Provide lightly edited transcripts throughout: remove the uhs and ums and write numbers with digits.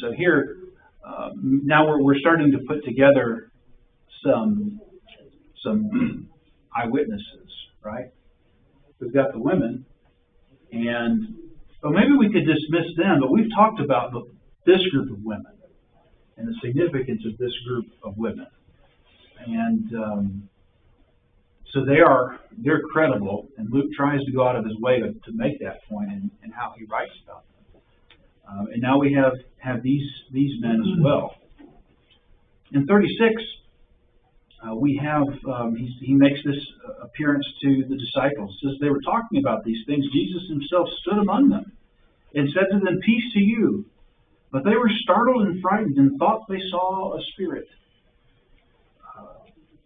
so here, now we're starting to put together some eyewitnesses, right? We've got the women, but maybe we could dismiss them, but we've talked about this group of women and the significance of this group of women. And so they're credible, and Luke tries to go out of his way to make that point in how he writes about them. And now we have these men as well. In 36, we have he makes this appearance to the disciples. As they were talking about these things, Jesus himself stood among them and said to them, "Peace to you." But they were startled and frightened and thought they saw a spirit.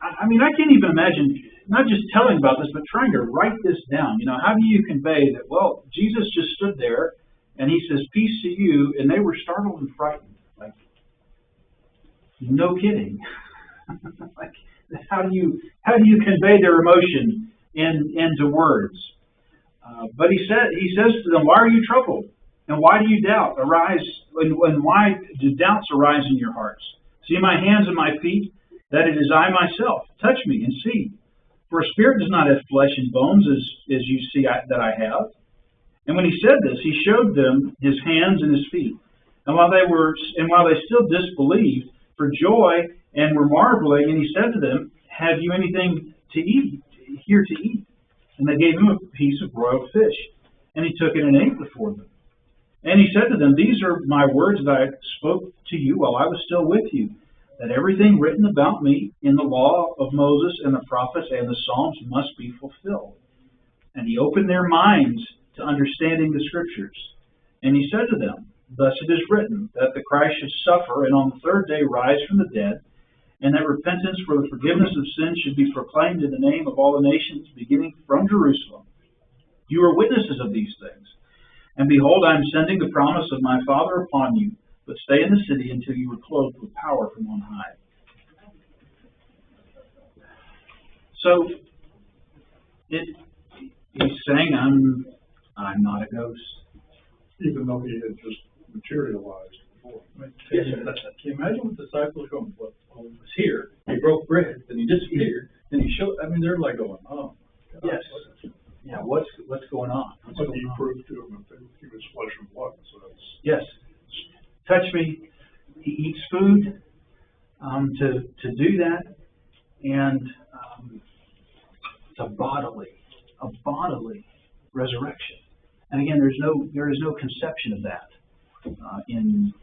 I mean, I can't even imagine not just telling about this, but trying to write this down. You know, how do you convey that? Well, Jesus just stood there and he says, "Peace to you," and they were startled and frightened. Like, no kidding. Like, how do you convey their emotion into words? But he says to them, "Why are you troubled? And why do you doubt? And why do doubts arise in your hearts? See my hands and my feet, that it is I myself. Touch me and see. For a spirit does not have flesh and bones, as you see that I have." And when he said this, he showed them his hands and his feet. And while they still disbelieved for joy and were marveling, and he said to them, "Have you anything to eat here to eat?" And they gave him a piece of broiled fish, and he took it and ate before them. And he said to them, "These are my words that I spoke to you while I was still with you, that everything written about me in the law of Moses and the prophets and the Psalms must be fulfilled." And he opened their minds to understanding the Scriptures. And he said to them, "Thus it is written, that the Christ should suffer and on the third day rise from the dead, and that repentance for the forgiveness of sins should be proclaimed in the name of all the nations, beginning from Jerusalem. You are witnesses of these things. And behold, I am sending the promise of my Father upon you, but stay in the city until you are clothed with power from on high." So, he's saying, I'm not a ghost. Even though he had just materialized before. Yes, sir. Can you imagine what the disciples going, "Well, he was here, he broke bread, then he disappeared, then he showed," I mean, they're like going, "Oh, gosh." Yes. Yeah, what's going on? But he proved to him that he was flesh and blood. So that's... Yes. Touch me. He eats food to do that, and it's a bodily resurrection. And again, there is no conception of that in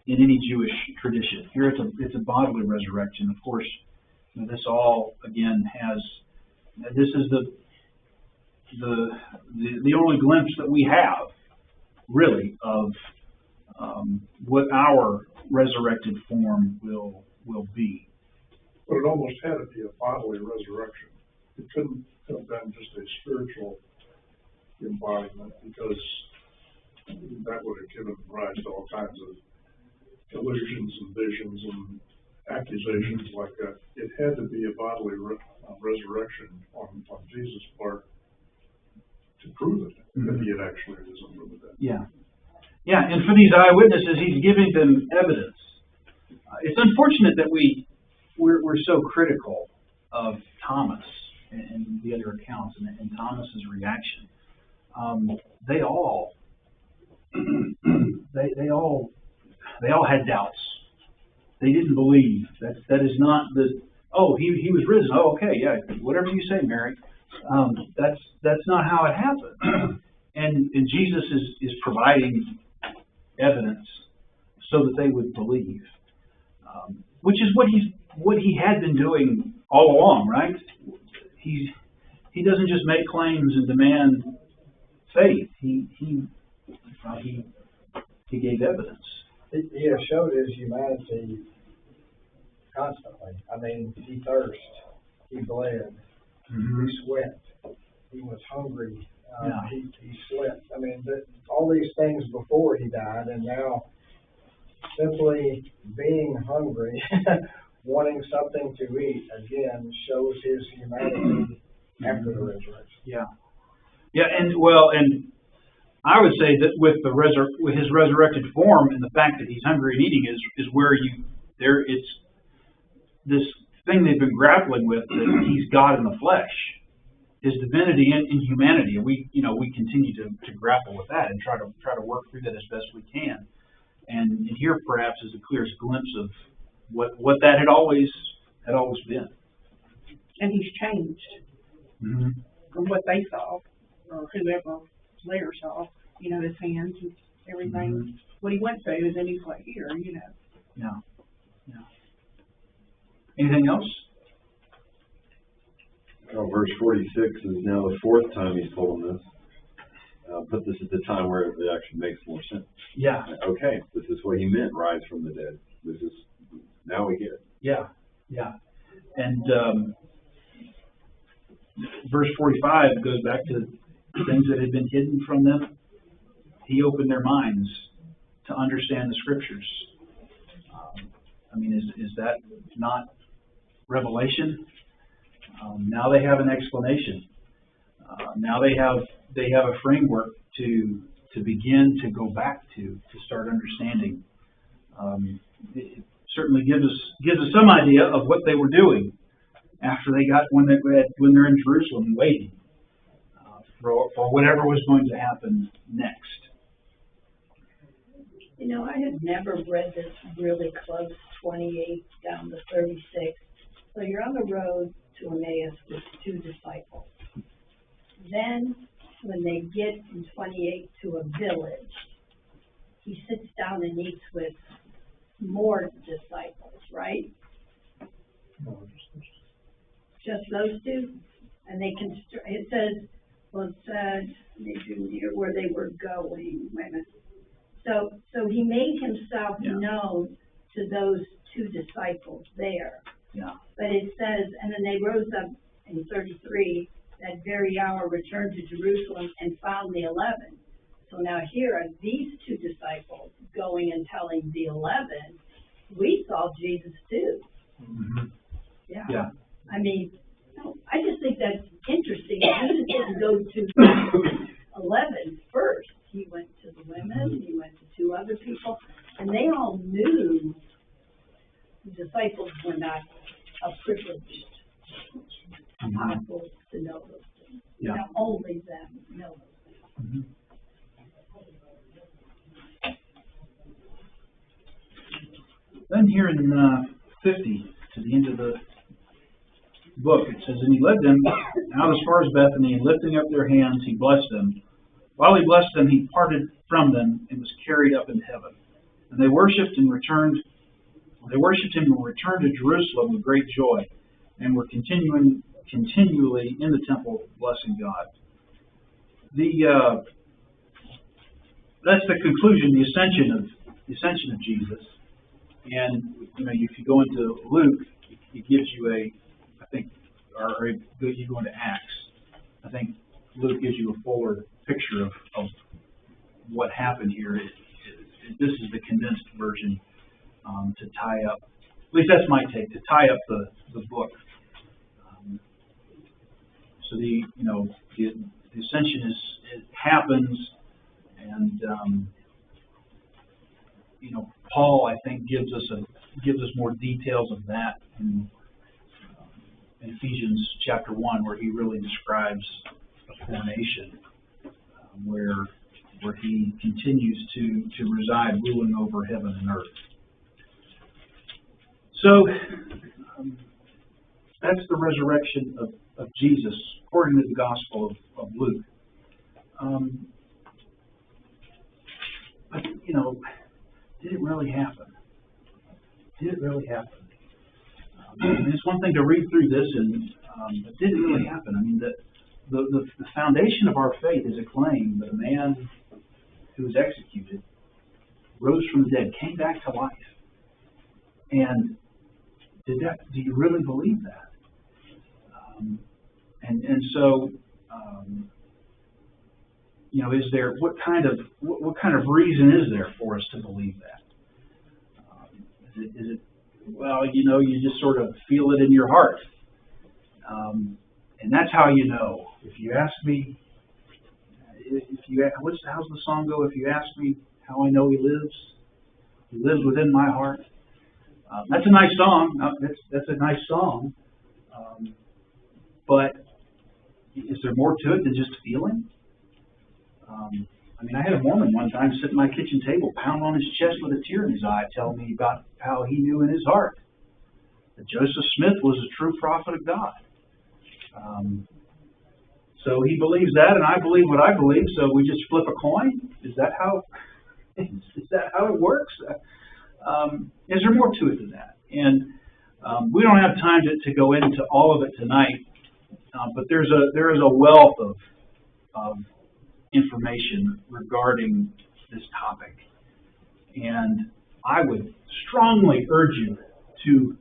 any Jewish tradition. Here it's a bodily resurrection. Of course, this all again this is the only glimpse that we have, really, of what our resurrected form will be. But it almost had to be a bodily resurrection. It couldn't have been just a spiritual embodiment, because that would have given rise to all kinds of illusions and visions and accusations like that. It had to be a bodily resurrection on Jesus' part to prove it, that he had actually risen from the dead. Yeah. Yeah, and for these eyewitnesses, he's giving them evidence. It's unfortunate that we're so critical of Thomas and the other accounts and Thomas's reaction. They all had doubts. They didn't believe. That is not he was risen. Oh, okay, yeah, whatever you say, Mary. That's not how it happened. And Jesus is providing evidence so that they would believe, which is what he had been doing all along, right? He doesn't just make claims and demand faith. He gave evidence. He has showed his humanity constantly. I mean, he thirsted, he bled, he sweat, he was hungry, he slept. I mean, all these things before he died, and now simply being hungry, wanting something to eat, again, shows his humanity after the resurrection. Yeah. Yeah, and I would say that with with his resurrected form and the fact that he's hungry and eating is where it's this thing they've been grappling with, that he's God in the flesh, his divinity and humanity, and we continue to grapple with that and try to work through that as best we can. And here perhaps is the clearest glimpse of what that had always been. And he's changed Mm-hmm. from what they saw, or whoever there saw, his hands and everything. Mm-hmm. What he went through is in his way here, Yeah. Anything else? Oh, verse 46 is now the fourth time he's told them this. Put this at the time where it actually makes more sense. Yeah. Okay, this is what he meant, rise from the dead. Now we get it. Yeah. And verse 45 goes back to things that had been hidden from them. He opened their minds to understand the scriptures. Is that not revelation? Now they have an explanation. Now they have a framework to begin to go back to start understanding. It certainly gives us some idea of what they were doing after when they're in Jerusalem waiting for whatever was going to happen next. I had never read this really close, 28 down to 36. So you're on the road to Emmaus with two disciples. Then, when they get in 28 to a village, he sits down and eats with more disciples, right? Just those two? And it says, they drew near where they were going. Wait a minute. So he made himself known to those two disciples there. Yeah. But it says, and then they rose up in 33, that very hour returned to Jerusalem and found the 11. So now here are these two disciples going and telling the 11, we saw Jesus too. Mm-hmm. Yeah. I just think that's interesting. Jesus didn't go to 11 first. He went to the women, he went to two other people, and they all knew the disciples were not a privileged apostles to know those things. Yeah. Now, only them know those things. Mm-hmm. Then here in 50, to the end of the book, it says, and he led them out as far as Bethany, and lifting up their hands, he blessed them. While he blessed them, he parted from them and was carried up into heaven. And they worshipped him and returned to Jerusalem with great joy, and were continually in the temple blessing God. That's the conclusion, the ascension of Jesus. And if you go into Luke, it gives you you go into Acts. I think Luke gives you a fuller picture of what happened here. This is the condensed version to tie up. At least that's my take, to tie up the book. So the ascension it happens, and Paul, I think, gives us more details of that in Ephesians chapter 1, where he really describes a coronation, where he continues to reside, ruling over heaven and earth. So that's the resurrection of Jesus, according to the Gospel of Luke. But did it really happen? Did it really happen? It's one thing to read through this, but did it really happen? The foundation of our faith is a claim that a man who was executed rose from the dead, came back to life. And do you really believe that? So is there what kind of reason is there for us to believe that? Is it you just sort of feel it in your heart, and that's how you know. If you ask me, how's the song go? If you ask me how I know he lives within my heart. That's a nice song. That's a nice song. But is there more to it than just feeling? I had a Mormon one time sit at my kitchen table, pound on his chest with a tear in his eye, telling me about how he knew in his heart that Joseph Smith was a true prophet of God. So he believes that, and I believe what I believe. So we just flip a coin. Is that how it works? Is there more to it than that? And we don't have time to go into all of it tonight. But there is a wealth of information regarding this topic, and I would strongly urge you to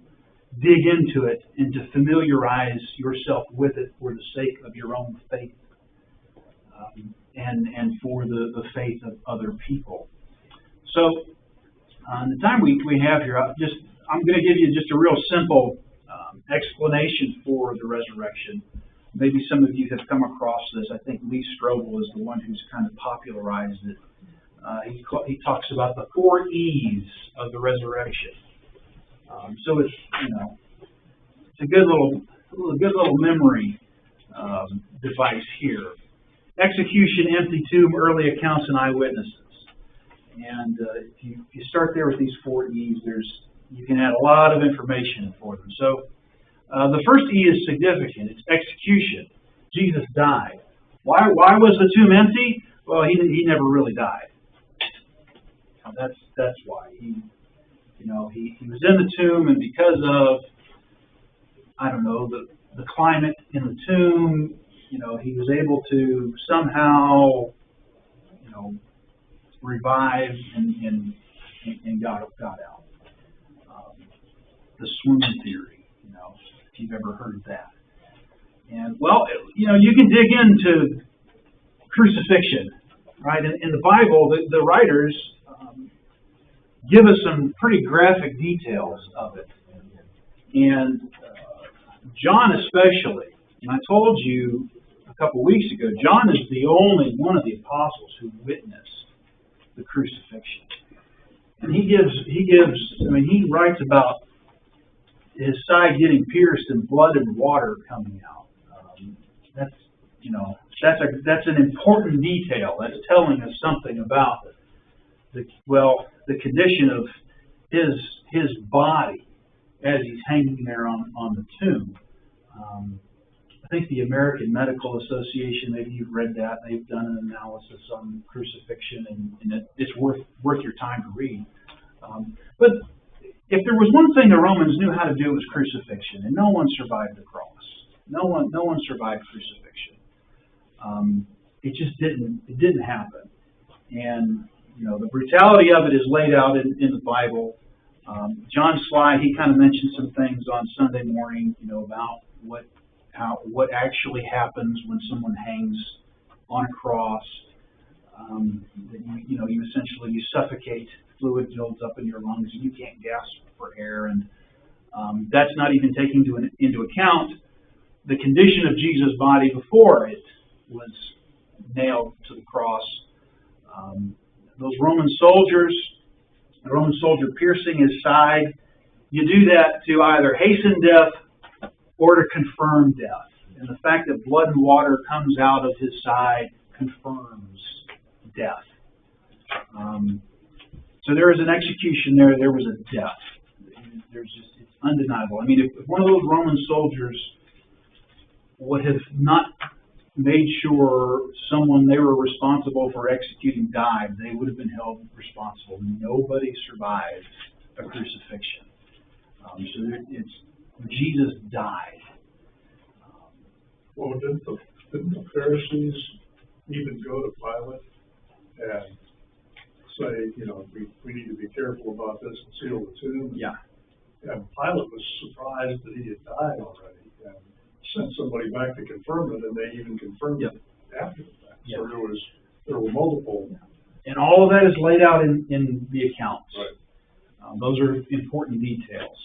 dig into it and to familiarize yourself with it for the sake of your own faith and for the faith of other people. So, the time we have here, I'm going to give you just a real simple explanation for the resurrection. Maybe some of you have come across this. I think Lee Strobel is the one who's kind of popularized it. He talks about the 4 E's of the resurrection. So it's a good little memory device here. Execution, empty tomb, early accounts, and eyewitnesses. And if you start there with these 4 E's, you can add a lot of information for them. So the first E is significant. It's execution. Jesus died. Why was the tomb empty? Well, he never really died. That's why. He was in the tomb, and because of, I don't know, the climate in the tomb, he was able to somehow, revive and got out. The swoon theory, if you've ever heard that. And, well, you can dig into crucifixion, right? In the Bible, the writers give us some pretty graphic details of it. And John especially, and I told you a couple weeks ago, John is the only one of the apostles who witnessed the crucifixion. And he writes about his side getting pierced and blood and water coming out. That's an important detail. That's telling us something about the condition of his body as he's hanging there on the tomb. I think the American Medical Association, maybe you've read that, they've done an analysis on crucifixion, and it's worth your time to read. But if there was one thing the Romans knew how to do, it was crucifixion, and no one survived the cross. No one survived crucifixion. It just didn't happen. And the brutality of it is laid out in the Bible. John Sly, he kind of mentioned some things on Sunday morning, about what actually happens when someone hangs on a cross. You essentially suffocate, fluid builds up in your lungs, and you can't gasp for air. And that's not even taking into account the condition of Jesus' body before it was nailed to the cross. Those Roman soldiers, the Roman soldier piercing his side, you do that to either hasten death or to confirm death. And the fact that blood and water comes out of his side confirms death. So there is an execution there. There was a death. It's undeniable. If one of those Roman soldiers would have not made sure someone they were responsible for executing died, they would have been held responsible. Nobody survived a crucifixion. Jesus died. Well, didn't the Pharisees even go to Pilate and say, we need to be careful about this and seal the tomb? Yeah. And Pilate was surprised that he had died already and sent somebody back to confirm it, and they even confirmed it after the fact. Yep. So there were multiple. And all of that is laid out in the accounts. Right. Those are important details.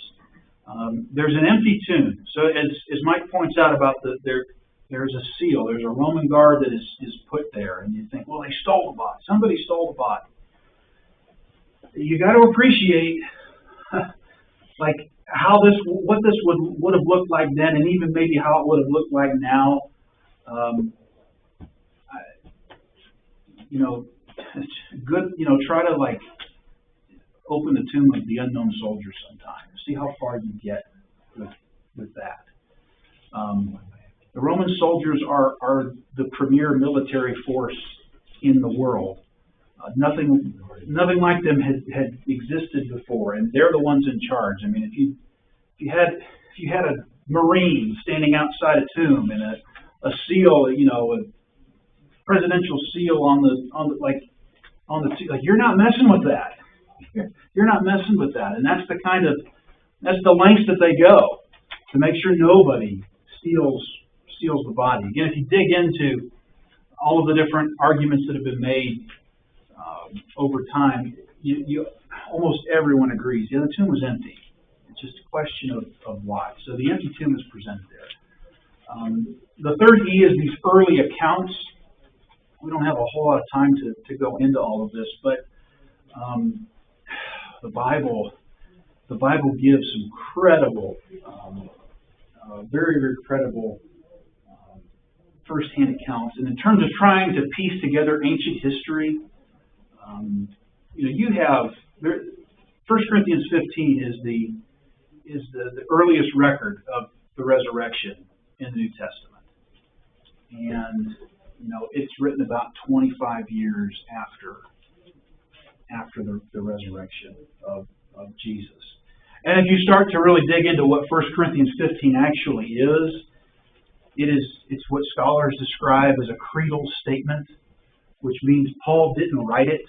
There's an empty tomb. So as Mike points out about there's there's a seal, there's a Roman guard that is put there, and you think, well, they stole the body. Somebody stole the body. You got to appreciate, like, what this would have looked like then, and even maybe how it would have looked like now. It's good, try to, like, open the tomb of the unknown soldier sometime. See how far you get with that. The Roman soldiers are the premier military force in the world. Nothing like them had existed before, and they're the ones in charge. I mean, if you had a Marine standing outside a tomb and a seal, a presidential seal on the you're not messing with that. You're not messing with that, and that's the lengths that they go to make sure nobody steals the body. Again, if you dig into all of the different arguments that have been made over time, you almost everyone agrees. The tomb was empty. It's just a question of why. So the empty tomb is presented there. The third E is these early accounts. We don't have a whole lot of time to go into all of this, but the Bible gives some credible, very, very credible first-hand accounts. And in terms of trying to piece together ancient history, you have 1 Corinthians 15 is the earliest record of the resurrection in the New Testament, and it's written about 25 years after the resurrection of Jesus. And if you start to really dig into what 1 Corinthians 15 actually is, it's what scholars describe as a creedal statement, which means Paul didn't write it.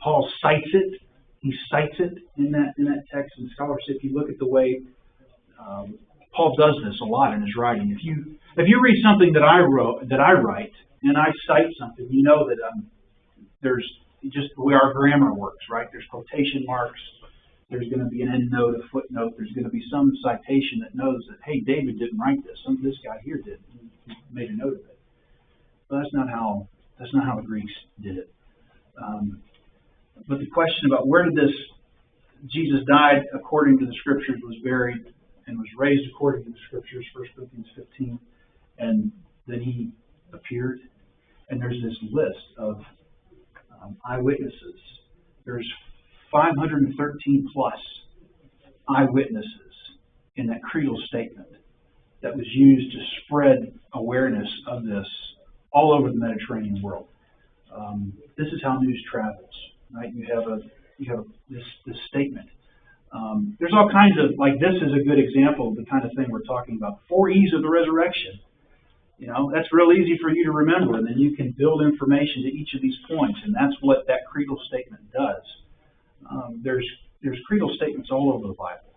Paul cites it. He cites it in that text. And scholars say, if you look at the way Paul does this a lot in his writing, if you read something that I write, and I cite something, you know that there's just the way our grammar works, right? There's quotation marks. There's going to be an endnote, a footnote. There's going to be some citation that knows that, hey, David didn't write this. This guy here did. He made a note of it. But that's not how the Greeks did it. But the question about where did Jesus died according to the Scriptures, was buried, and was raised according to the Scriptures, 1 Corinthians 15, and then he appeared. And there's this list of eyewitnesses. There's 513 plus eyewitnesses in that creedal statement that was used to spread awareness of this all over the Mediterranean world. This is how news travels, right? You have this statement. There's all kinds of, like, this is a good example of the kind of thing we're talking about. 4 E's of the resurrection. That's real easy for you to remember, and then you can build information to each of these points, and that's what that creedal statement does. There's creedal statements all over the Bible,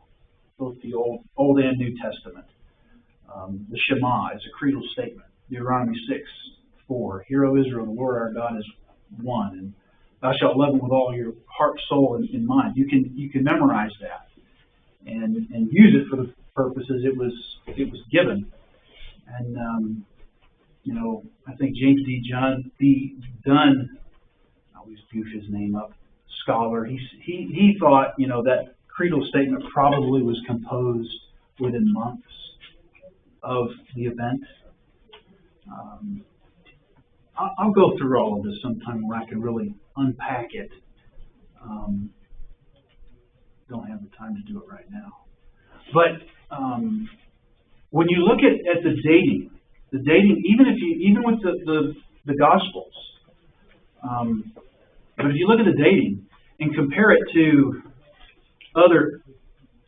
both the Old and New Testament. The Shema is a creedal statement. Deuteronomy 6:4, Hear, O Israel, the Lord our God is one, and thou shalt love him with all your heart, soul, and mind. You can memorize that and use it for the purposes it was given. And I think James D. Dunn, I always goof his name up, scholar. He thought that creedal statement probably was composed within months of the event. I'll go through all of this sometime where I can really unpack it. Don't have the time to do it right now. But when you look at the dating, even with the Gospels, but if you look at the dating and compare it to other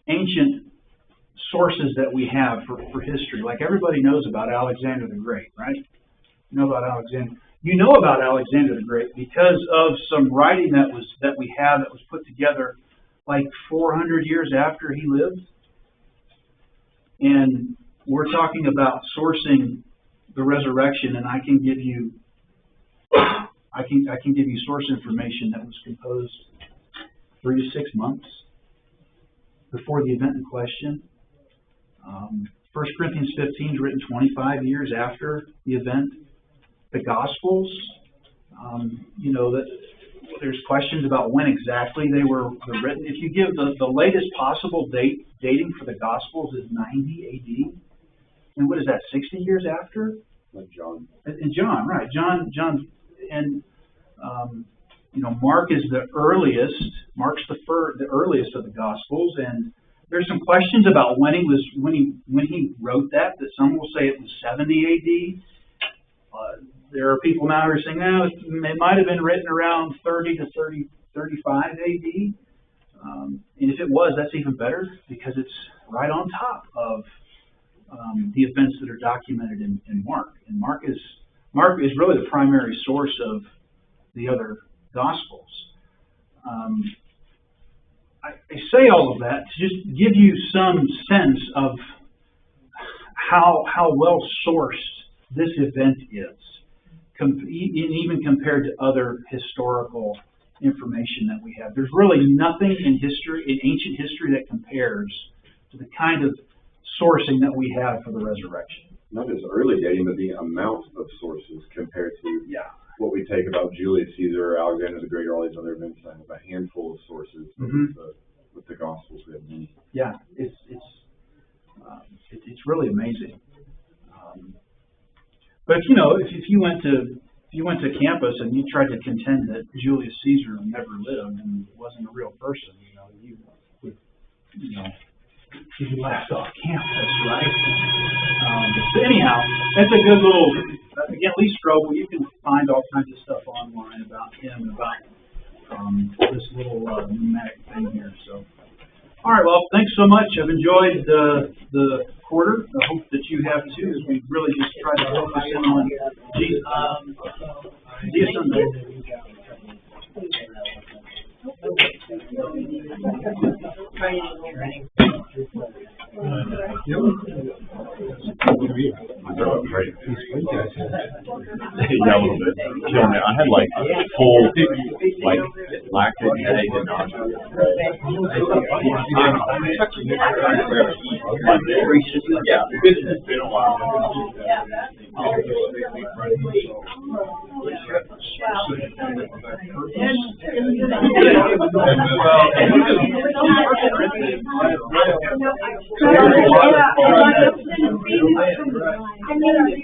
ancient sources that we have for history, like everybody knows about Alexander the Great, right? You know about Alexander. You know about Alexander the Great because of some writing that we have that was put together like 400 years after he lived. And we're talking about sourcing the resurrection, and I can give you source information that was composed 3 to 6 months before the event in question. 1 Corinthians 15 is written 25 years after the event. The Gospels, you know, that there's questions about when exactly they were written. If you give the latest possible dating for the Gospels is 90 AD. And what is that, 60 years after? Like John. And John, right. John, and, you know, Mark is the earliest. Mark's the earliest of the Gospels, and there's some questions about when he wrote that some will say it was 70 AD. There are people now who are saying, no, it might have been written around 30 to 35 AD. And if it was, that's even better because it's right on top of the events that are documented in Mark. And Mark is really the primary source of the other Gospels. I say all of that to just give you some sense of how well sourced this event is, even compared to other historical information that we have. There's really nothing in ancient history that compares to the kind of sourcing that we have for the resurrection. Not just early dating, but the amount of sources compared to what we take about Julius Caesar, Alexander the Great, or all these other events. I have a handful of sources. With the Gospels, we have many. Yeah, it's really amazing. But you know, if you went to campus and you tried to contend that Julius Caesar never lived and wasn't a real person, you would be laughed off campus, right? But anyhow, that's a good little. Again, Lee Strobel, you can find all kinds of stuff online about him, about this little pneumatic thing here. So, all right. Well, thanks so much. I've enjoyed the quarter. I hope that you have too. As we really just try to focus in on Jesus Sunday. Yeah, a little bit. Killing me. I had like full, like lactic headache and nausea. Yeah, it's been a while.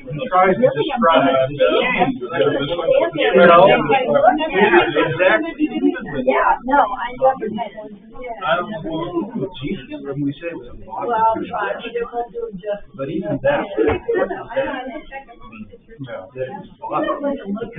He tries to describe Yeah, no, I never had one. I don't know Jesus when we say it was a body. Well, it won't do justice. But even that. I know, I check it. No,